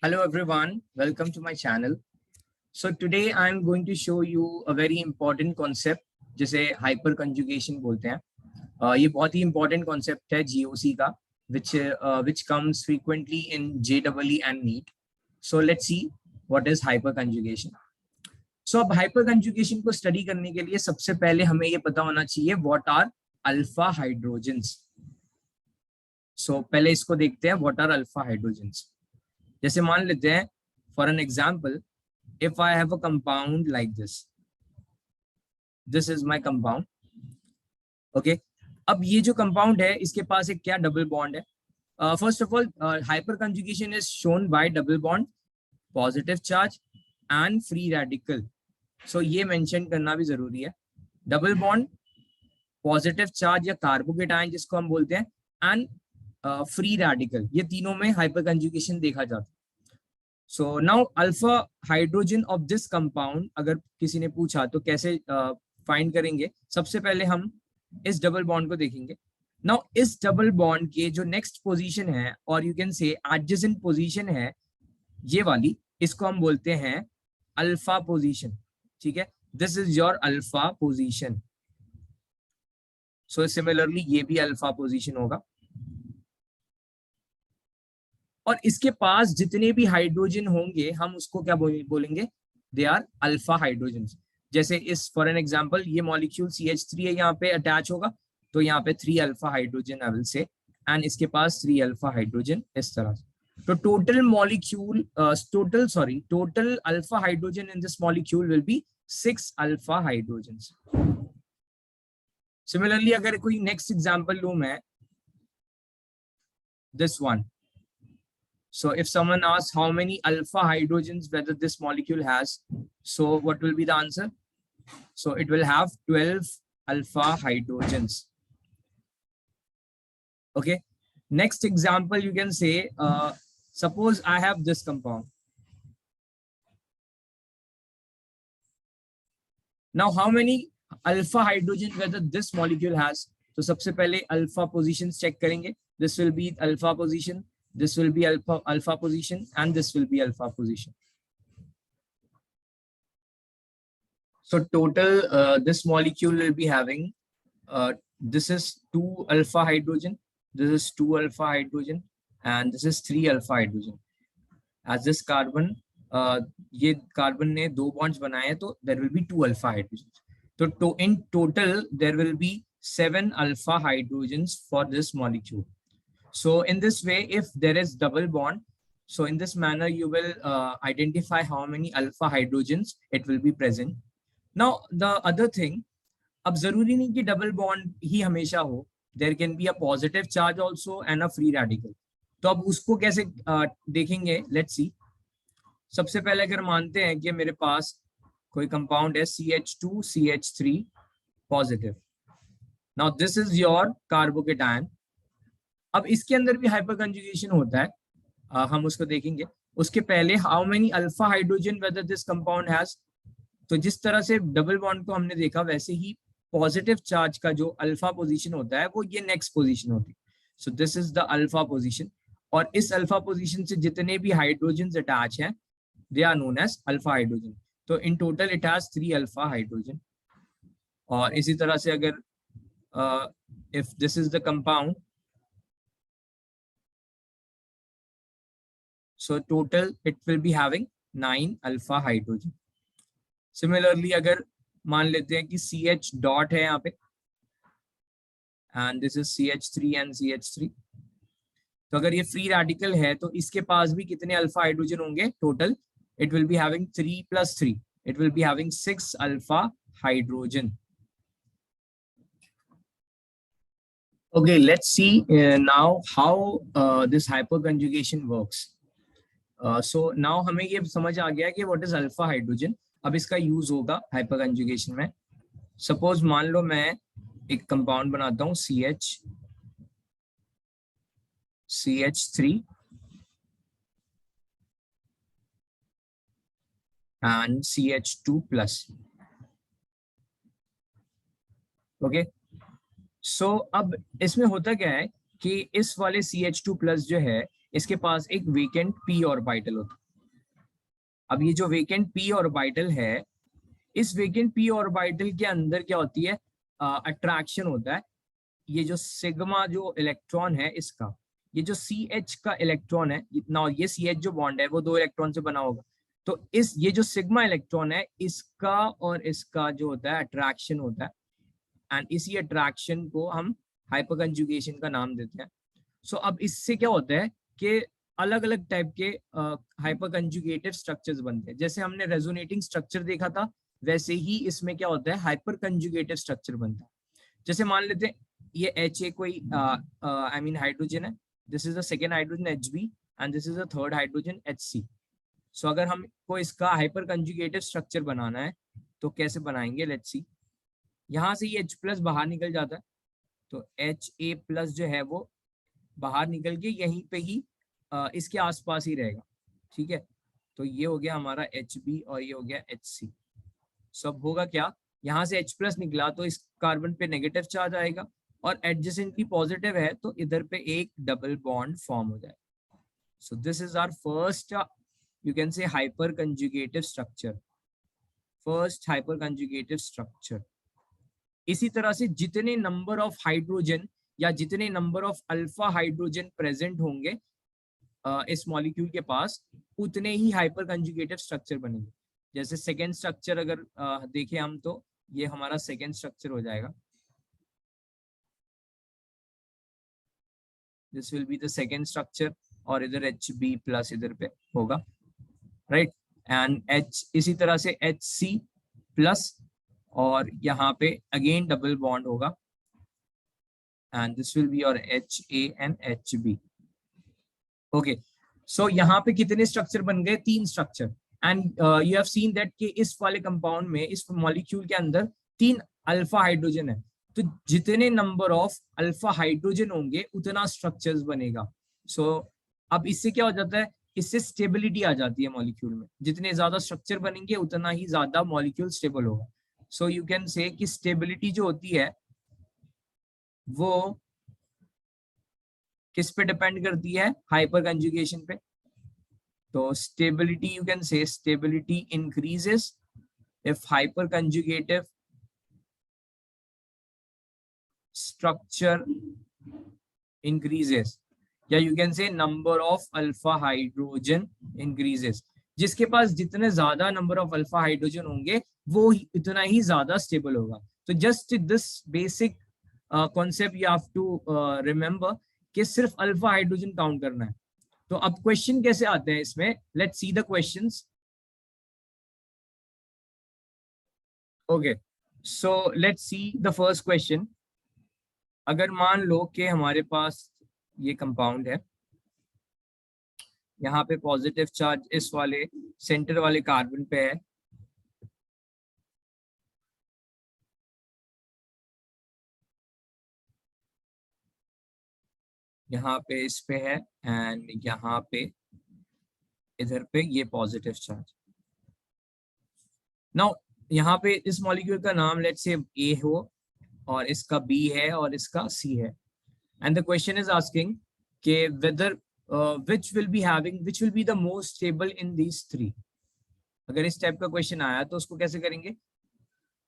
Hello everyone, welcome to my channel. So today I am going to show you a very important concept जिसे hyper conjugation बोलते हैं. ये बहुत ही important concept है GOC का, which comes frequently in JEE and NEET. So let's see what is hyper conjugation. So अब hyper conjugation को study करने के लिए सबसे पहले हमें ये पता होना चाहिए what are alpha hydrogens. So पहले इसको देखते हैं what are alpha hydrogens. जैसे मान लेते हैं for an example, if I have a compound like this is my compound. Okay, अब ये जो compound है इसके पास एक क्या double bond है. First of all, hyperconjugation is shown by double bond, positive charge and free radical. So ये mention करना भी जरूरी है. Double bond, positive charge या कार्बोकेटायन जिसको हम बोलते हैं, and free radical, ये तीनों में hyperconjugation देखा जाता है. So now alpha hydrogen of this compound अगर किसी ने पूछा तो कैसे फाइंड करेंगे. सबसे पहले हम इस डबल बॉन्ड को देखेंगे. Now इस डबल बॉन्ड के जो नेक्स्ट पोजीशन है और you can say adjacent position है ये वाली, इसको हम बोलते हैं अल्फा पोजीशन. ठीक है, this is your alpha position. So similarly ये भी अल्फा पोजीशन होगा और इसके पास जितने भी हाइड्रोजन होंगे हम उसको क्या बोलेंगे, दे आर अल्फा हाइड्रोजन. जैसे इस फॉर एन एग्जांपल ये मॉलिक्यूल CH3 है, यहाँ पे अटैच होगा तो यहाँ पे 3 alpha hydrogen I will say, and इसके पास 3 अल्फा हाइड्रोजन इस तरह से. तो total molecule total alpha hydrogen in this molecule will be 6 alpha hydrogen. Similarly अगर कोई नेक्स्ट एग्जांपल लूं मैं, this one. So if someone asks how many alpha hydrogens whether this molecule has, so what will be the answer? So it will have 12 alpha hydrogens. Okay. Next example you can say, suppose I have this compound. Now how many alpha hydrogen whether this molecule has? तो सबसे पहले alpha positions check करेंगे. This will be alpha position. This will be alpha position and this will be alpha position. So total this molecule will be having this is 2 alpha hydrogen, this is 2 alpha hydrogen and this is 3 alpha hydrogen. As this carbon ये carbon ने 2 bonds बनाए हैं तो there will be 2 alpha hydrogens. So in total there will be 7 alpha hydrogens for this molecule. So in this way, if there is double bond, so in this manner you will identify how many alpha hydrogens it will be present. Now the other thing, अब जरूरी नहीं कि double bond ही हमेशा हो, there can be a positive charge also and a free radical. तो अब उसको कैसे देखेंगे, let's see. सबसे पहले अगर मानते हैं कि मेरे पास कोई कंपाउंड है CH2CH3 positive. Now this is your carbocation. अब इसके अंदर भी हाइपर कंजुगेशन होता है, हम उसको देखेंगे. उसके पहले how many alpha hydrogen whether this compound has. तो जिस तरह से डबल बॉन्ड को हमने देखा वैसे ही पॉजिटिव चार्ज का जो अल्फा पोजीशन होता है वो ये नेक्स्ट पोजीशन होती है. सो this is the alpha position और इस अल्फा पोजीशन से जितने भी हाइड्रोजन अटैच हैं they are known as alpha hydrogen. तो in total it has 3 alpha hydrogen. और इसी तरह से अगर if this is the compound, so total it will be having 9 alpha hydrogen. Similarly अगर मान लेते हैं कि CH डॉट है यहाँ पे and this is CH3 and CH3, तो अगर ये free radical है तो इसके पास भी कितने alpha hydrogen होंगे total? It will be having 3 plus 3. It will be having 6 alpha hydrogen. Okay, let's see now how this hyperconjugation works. So now हमें ये समझ आ गया कि what is alpha hydrogen. अब इसका यूज होगा हाइपर कंजुगेशन में. सपोज मान लो मैं एक कंपाउंड बनाता हूँ CH3 and CH2 plus. Okay, सो अब इसमें होता क्या है कि इस वाले CH2 plus जो है इसके पास एक वेकेंट p ऑर्बिटल होता है। अब ये जो वेकेंट p ऑर्बिटल है, इस वेकेंट p ऑर्बिटल के अंदर क्या होती है, अट्रैक्शन होता है। ये जो सिग्मा जो इलेक्ट्रॉन है इसका, ये जो CH का इलेक्ट्रॉन है इतना, ये CH जो बॉन्ड है वो 2 इलेक्ट्रॉन से बना होगा। तो इस ये जो सिग्मा इलेक्ट्रॉन है इसका और इसका जो होता है अट्रैक्शन होता है, एंड इसी अट्रैक्शन को हम हाइपरकंजुगेशन का नाम देते हैं। सो अब इससे क्या होता है कि अलग अलग टाइप के हाइपरकंजुगेटेड स्ट्रक्चर्स बनते हैं। जैसे हमने रेजोनेटिंग स्ट्रक्चर देखा था, वैसे ही इसमें क्या होता है, हाइपरकंजुगेटेड स्ट्रक्चर बनता है। जैसे मान लेते हैं ये HA कोई आई मीन हाइड्रोजन है, this is the second hydrogen HB and this is the third hydrogen HC। सो अगर हमको इसका हाइपर कंजुगेटेड स्ट्रक्चर बनाना है तो कैसे बनाएंगे, लेट्स सी। यहाँ से ये H प्लस बाहर निकल जाता है, तो HA प्लस जो है वो बाहर निकल के यहीं पे ही इसके आसपास ही रहेगा, ठीक है। तो ये हो गया हमारा HB और ये हो गया HC। सब होगा क्या, यहाँ से H प्लस निकला तो इस कार्बन पे नेगेटिव चार्ज आएगा, और एडजेसेंटली पॉजिटिव है तो इधर पे एक डबल बॉन्ड फॉर्म हो जाएगा। So this is our first, you can say hyperconjugative structure, first hyperconjugative structure। इसी तरह से जितने नंबर ऑफ हाइड्रोजन या जितने number of alpha hydrogen present होंगे इस मॉलिक्यूल के पास, उतने ही हाइपरकंजुगेटिव स्ट्रक्चर बनेंगे। जैसे सेकेंड स्ट्रक्चर अगर देखें हम, तो ये हमारा सेकेंड स्ट्रक्चर हो जाएगा, this will be the second structure, और इधर HB प्लस इधर पे होगा, राइट। एंड H इसी तरह से HC प्लस, और यहाँ पे अगेन डबल बॉन्ड होगा, and this will be your HA and HB। Okay, so यहाँ पे कितने स्ट्रक्चर बन गए, 3 structure. And you have seen that कि इस वाले कंपाउंड में, इस मॉलिक्यूल के अंदर 3 अल्फा हाइड्रोजन है, तो जितने नंबर ऑफ अल्फा हाइड्रोजन होंगे उतना स्ट्रक्चर्स बनेगा। सो अब इससे क्या हो जाता है, इससे स्टेबिलिटी आ जाती है मॉलिक्यूल में। जितने ज्यादा स्ट्रक्चर बनेंगे उतना ही ज्यादा मॉलिक्यूल स्टेबल होगा। सो यू कैन से कि स्टेबिलिटी जो होती है वो किस पे डिपेंड करती है, हाइपर कंजुगेशन पे। तो stability, you can say stability increases if hyper conjugative structure increases, या you can say number of alpha hydrogen increases. जिसके पास जितने ज्यादा नंबर ऑफ अल्फा हाइड्रोजन होंगे वो इतना ही ज्यादा स्टेबल होगा। तो just this basic concept you have to remember कि सिर्फ अल्फा हाइड्रोजन काउंट करना है। तो अब क्वेश्चन कैसे आते हैं इसमें, let's see the questions. Okay, so let's see the first question. अगर मान लो कि हमारे पास ये कंपाउंड है, यहाँ पे पॉजिटिव चार्ज इस वाले सेंटर वाले कार्बन पे है, यहाँ पे इस पे है, एंड यहाँ पे इधर पे ये पॉजिटिव चार्ज। नाउ यहाँ पे इस मॉलिक्यूल का नाम लेट्स से A हो, और इसका B है, और इसका C है। And the question is asking कि weather which will be the most stable in these three। अगर इस टाइप का क्वेश्चन आया तो उसको कैसे करेंगे,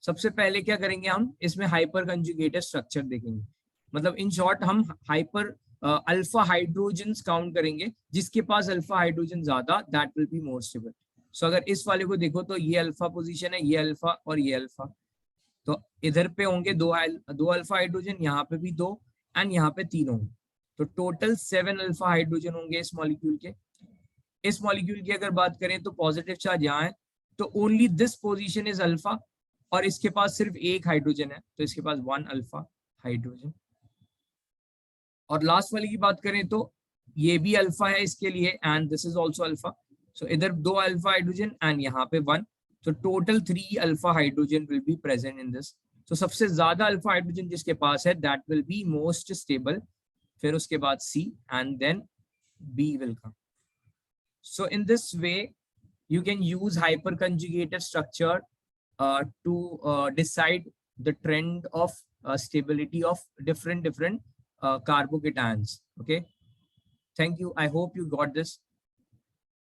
सबसे पहले क्या करेंगे, हम इसमें हाइपर कंजुगेटेड स्ट्रक्चर देखेंगे। मतलब इन शॉर्ट हम हाइपर अल्फा हाइड्रोजन काउंट करेंगे, जिसके पास अल्फा हाइड्रोजन ज्यादा, that will be more stable. So अगर इस वाले को देखो तो ये अल्फा पोजीशन है, ये अल्फा और ये अल्फा, तो इधर पे होंगे दो अल्फा हाइड्रोजन, यहाँ पे भी 2, एंड यहाँ पे 3 होंगे। तो टोटल 7 अल्फा हाइड्रोजन होंगे इस मॉलिक्यूल के। इस मॉलिक्यूल की अगर बात करें तो पॉजिटिव चार्ज यहाँ है, तो only this position is alpha, और इसके पास सिर्फ एक हाइड्रोजन है, तो इसके पास 1 अल्फा हाइड्रोजन। और लास्ट वाले की बात करें तो ये भी अल्फा है इसके लिए, and this is also alpha. So इधर 2 अल्फा हाइड्रोजन एंड यहाँ पे 1, तो total 3 alpha hydrogen will be present in this. तो सबसे ज्यादा अल्फा हाइड्रोजन जिसके पास है that will be most stable, फिर उसके बाद C and then B will come. So in this way you can use hyperconjugated structure to decide the trend of stability of different carbocations. Okay, Thank you. I hope you got this.